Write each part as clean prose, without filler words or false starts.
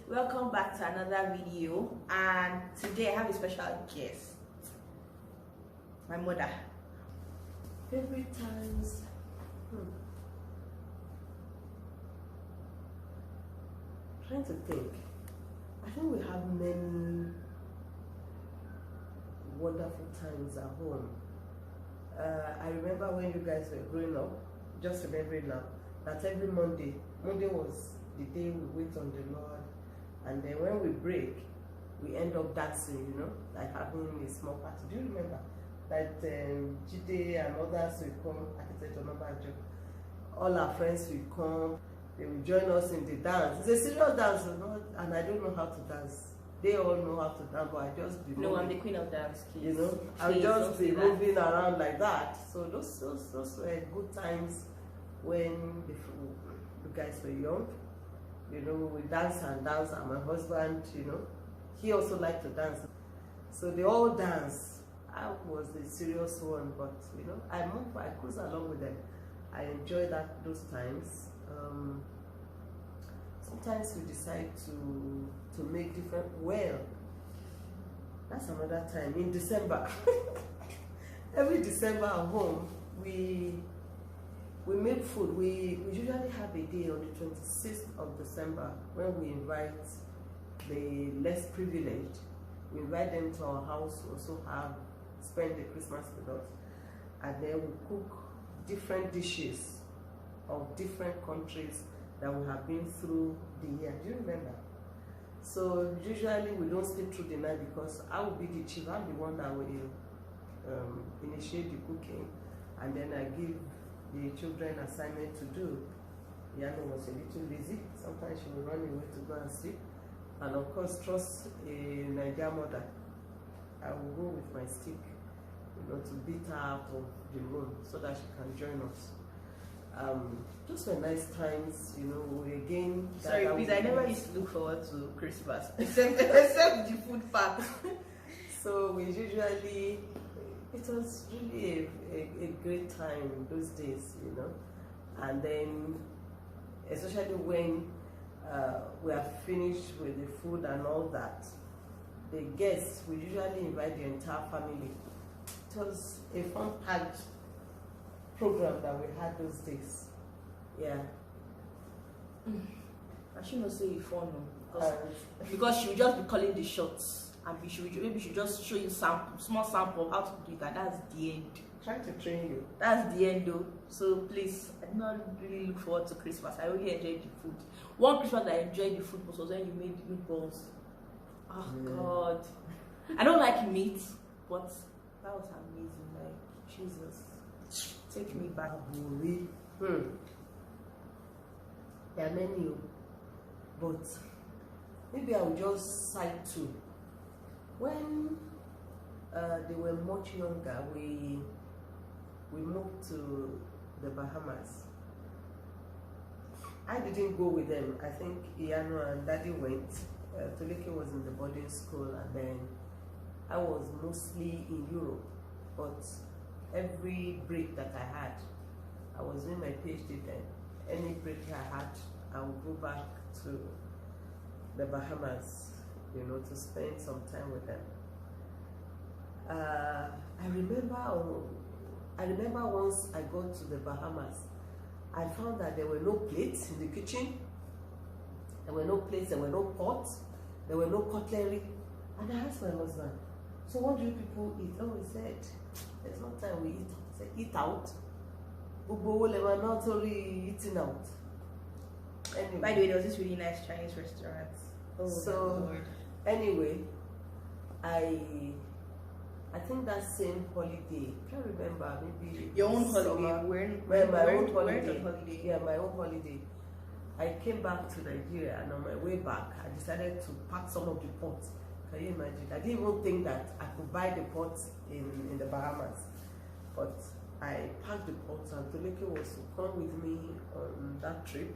Welcome back to another video, and today I have a special guest, my mother. Favorite times. Trying to think. I think we have many wonderful times at home. I remember when you guys were growing up, just remembering now, that every Monday was the day we wait on the Lord, and then when we break, we end up dancing, like having a small party. Do you remember? That Jide and others will come, all our friends will come, they will join us in the dance. It's a serious dance, and I don't know how to dance. They all know how to dance, but I just be No, I'm the queen of dance, please. I'll just be moving around like that. So those were good times when you guys were young. We dance, and my husband, he also liked to dance. So they all dance. I was the serious one, but I cruise along with them. I enjoy those times. Sometimes we decide to make different. Well, that's another time. In December, every December at home, we make food. We usually have a day on the 26th of December when we invite the less privileged. We invite them to our house to also spend the Christmas with us, and then we cook different dishes of different countries that we have been through the year. Do you remember? So usually we don't sleep through the night because I will be the chief. I'm the one that will initiate the cooking, and then I give the children assignment to do. Yano was a little busy. Sometimes she will run away to go and sleep, and of course, trust a Nigerian mother, I will go with my stick, to beat her out of the room so that she can join us. Those were nice times, again. Sorry, please, I never used to look forward to Christmas, except the food part. So we usually, it was really a great time those days, and then, especially when we are finished with the food and all that, the guests, we usually invite the entire family. It was a fun packed program that we had those days. Yeah. I shouldn't say it fun, because she will just be calling the shots, and maybe she just show you small sample of how to do it, and that's the end. Trying to train you. That's the end though. So please, I do not really look forward to Christmas. I only enjoyed the food. One Christmas that I enjoyed the food was when you made meatballs. Oh God. I don't like meat, but that was amazing. Like, Jesus. Take me back. There are many, but maybe I will just cite two. When they were much younger, we moved to the Bahamas. I didn't go with them. I think Iano and Daddy went. Toleke was in the boarding school, and then I was mostly in Europe. But every break that I had, I was doing my PhD then. Any break I had, I would go back to the Bahamas, to spend some time with them. I remember once I got to the Bahamas, I found that there were no plates in the kitchen. There were no plates, there were no pots, there were no cutlery. And I asked my husband, so what do you people eat? Oh, he said, there's no time we eat. I said, eat out. We were not only eating out. Anyway. By the way, there was this really nice Chinese restaurant. Oh, so, anyway, I think that same holiday, I can't remember, maybe your own holiday. My own holiday. Yeah, my own holiday. I came back to Nigeria, and on my way back, I decided to pack some of the pots. Can you imagine? I didn't even think that I could buy the pots in the Bahamas, but I packed the pots, and Toleke was to come with me on that trip.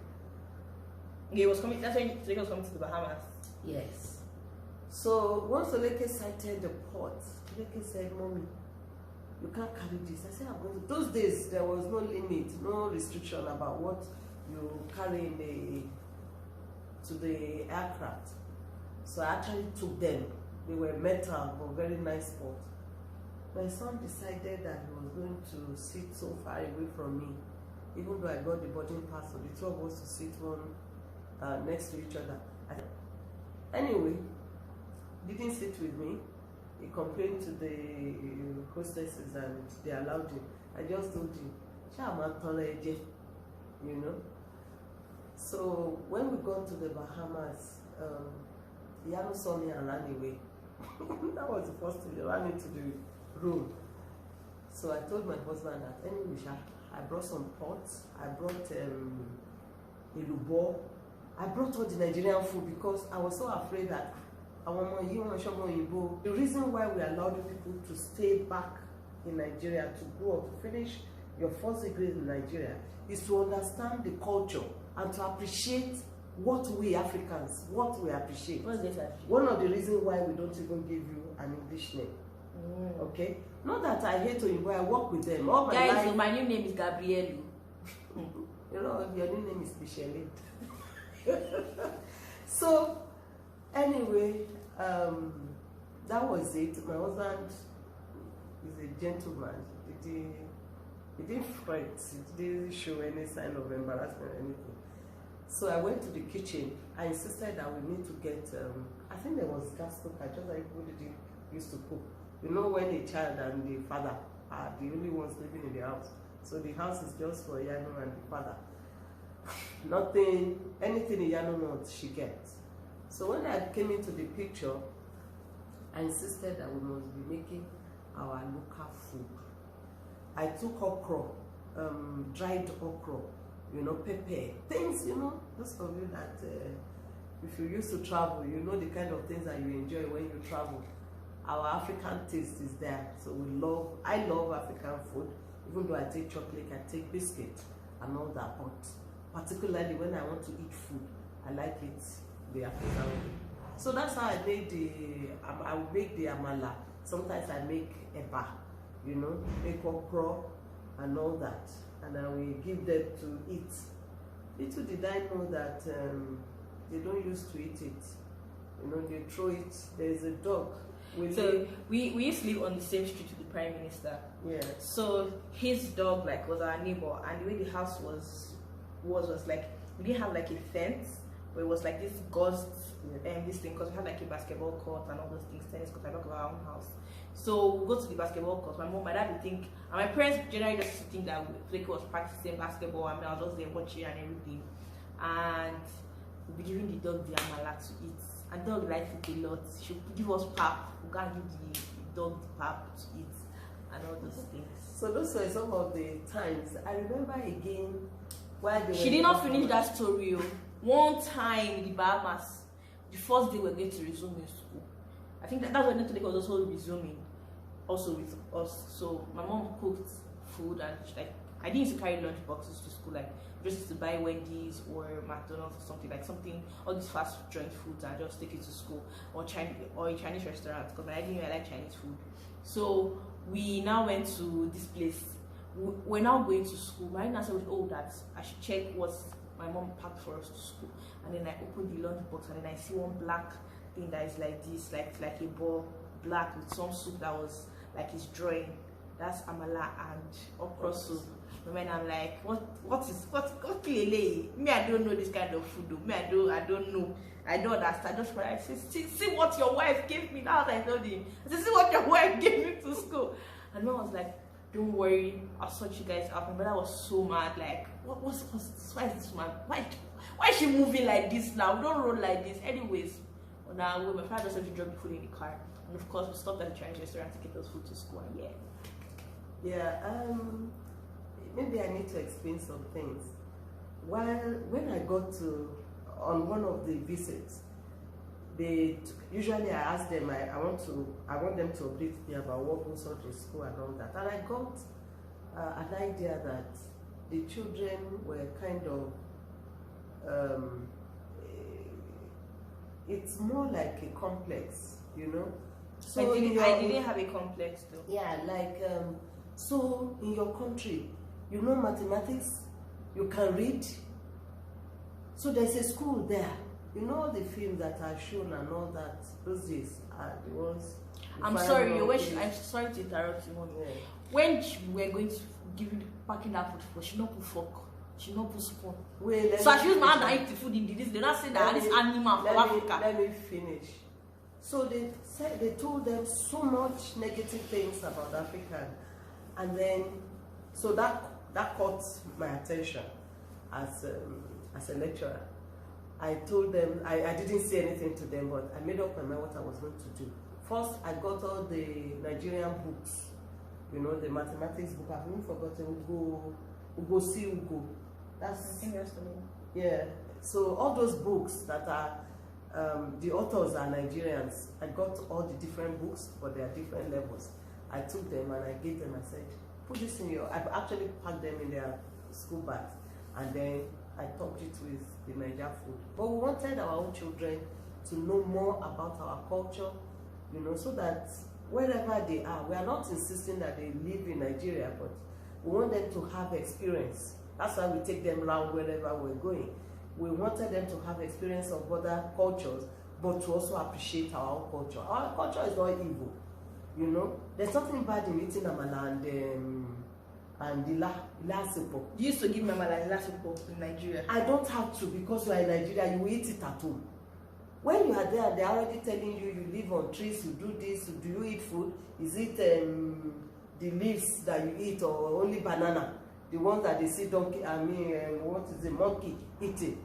He was coming. That's when Toleke was coming to the Bahamas. Yes. So once Toleke sighted the pots, Toleke said, "Mommy, you can't carry this." I said, "I'm going to." Those days there was no limit, no restriction about what you carry to the aircraft. So I actually took them. They were metal, but very nice pot. My son decided that he was going to sit so far away from me, even though I got the boarding pass for the two of us to sit one next to each other. Anyway, didn't sit with me. He complained to the hostesses and they allowed him. I just told him, you know. So when we got to the Bahamas, Yano saw me and ran away. That was the first thing. He ran into the room. So I told my husband that anyway, I brought some pots. I brought ilubo. I brought all the Nigerian food because I was so afraid that the reason why we allowed people to stay back in Nigeria to grow up, to finish your first degree in Nigeria, is to understand the culture and to appreciate what we Africans, what we appreciate. What's this? One of the reasons why we don't even give you an English name. Okay? Not that I hate Oyinbo, I work with them all my life. So my new name is Gabrielu. You know, your new name is Michelle. So, anyway, that was it. My husband is a gentleman. He didn't fret. He didn't show any sign of embarrassment or anything. So I went to the kitchen. I insisted that we need to get, I think there was gas cooker, just like people didn't used to cook. You know, when a child and the father are the only ones living in the house. So the house is just for Yano and the father. Nothing, anything Yano wants, she gets. So when I came into the picture, I insisted that we must be making our local food. I took okra, dried okra, you know, pepper, things, you know, those of you that if you used to travel, you know the kind of things that you enjoy when you travel. Our African taste is there, so I love African food. Even though I take chocolate, I take biscuit and all that, but particularly when I want to eat food, I like it the African way. So that's how I made I will make the amala. Sometimes I make eba, you know, make okra and all that, and I will give them to eat. Little did I know that they don't used to eat it. You know, they throw it. There's a dog. So we used to live on the same street with the Prime Minister. Yeah. So his dog was our neighbor, and the way the house was like, we didn't have like a fence, but it was like this gauze this thing, because we had like a basketball court and all those things, tennis court, I don't have our own house. So we go to the basketball court. My dad would think, and my parents generally just think that Flake was practicing basketball. I mean, I was just there watching and everything, and we'll be giving the dog the amala to eat. And dog likes it a lot. She'll give us pap. We can't give the dog the pap to eat and all those things. So those were some of the times. I remember again while they She did not finish that story. One time in the Bahamas, the first day we were going to resume in school. I think that's when Netflix was also resuming, also with us. So my mom cooked food, and I didn't used to carry lunch boxes to school, like just used to buy Wendy's or McDonald's or something, all these fast joint foods, and just take it to school, or a Chinese restaurant, because I didn't really like Chinese food. So we now went to this place. We're now going to school. My nana said, "Oh, that I should check what my mom packed for us to school." And then I opened the lunch box, and then I see one black thing that is like this, like a ball, black, with some soup that was like his drawing. That's amala and okra soup. And when I'm like, what clearly? Me, I don't know this kind of food. Me, I don't know. I don't understand. Just when I say, see what your wife gave me. Now I told him, I said, see what your wife gave me to school. And mom was like, don't worry, I'll sort you guys out. My brother was so mad, like, what's this? Why is this man? Why is she moving like this now? Don't roll like this. Anyways, now my father just had to drop the food in the car. And of course, we stopped at the Chinese restaurant to get those food to school. And maybe I need to explain some things. When I got on one of the visits, usually I ask them, I want them to update me about what goes on in school and all that. And I got an idea that the children were kind of, it's more like a complex, you know. So I didn't have a complex though. Yeah, like so in your country, you know mathematics, you can read. So there's a school there. you know the films that are shown and all that, those days are the ones. I'm sorry, I'm sorry to interrupt you. Yeah. When we were going to give you packing that food for, she not put fork, she not put spoon. Wait, so I use my hand to eat the food in this. They not say that this animal from Africa. Let me finish. So they said, they told them so much negative things about Africa, and then so that caught my attention as a lecturer. I told them, I didn't say anything to them, but I made up my mind what I was going to do. First, I got all the Nigerian books, you know, the mathematics book. I've even forgotten Ugo. That's yeah. So all those books that are the authors are Nigerians. I got all the different books, but they are different levels. I took them and I gave them. I said, put this in your. I've actually packed them in their school bags, and then I topped it with the Niger food. But we wanted our own children to know more about our culture, you know, so that wherever they are, we are not insisting that they live in Nigeria, but we want them to have experience. That's why we take them around wherever we're going. We wanted them to have experience of other cultures, but to also appreciate our own culture. Our culture is not evil, you know. There's nothing bad in eating amala and the lasipo. You used to give me amala and lasipo in Nigeria. I don't have to, because you are in Nigeria, you eat it at home. When you are there, they are already telling you, you live on trees, you do this, do you eat food? Is it the leaves that you eat, or only banana? The ones that they see donkey, what is the monkey eating?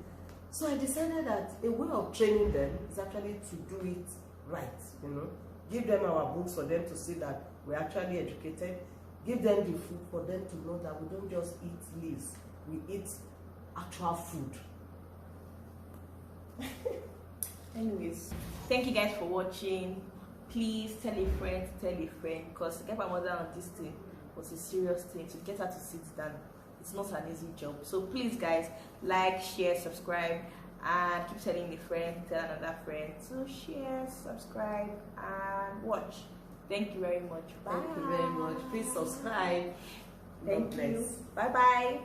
So I decided that a way of training them is actually to do it right, you know. Give them our books for them to see that we're actually educated. Give them the food for them to know that we don't just eat leaves, we eat actual food. Anyways, thank you guys for watching. Please tell a friend, because to get my mother on this thing was a serious thing. To get her to sit down, it's not an easy job. So please guys, like, share, subscribe, and keep telling a friend, tell another friend to share, subscribe, and watch. Thank you very much. Bye. Thank you very much. Please subscribe. Thank you. Bye bye.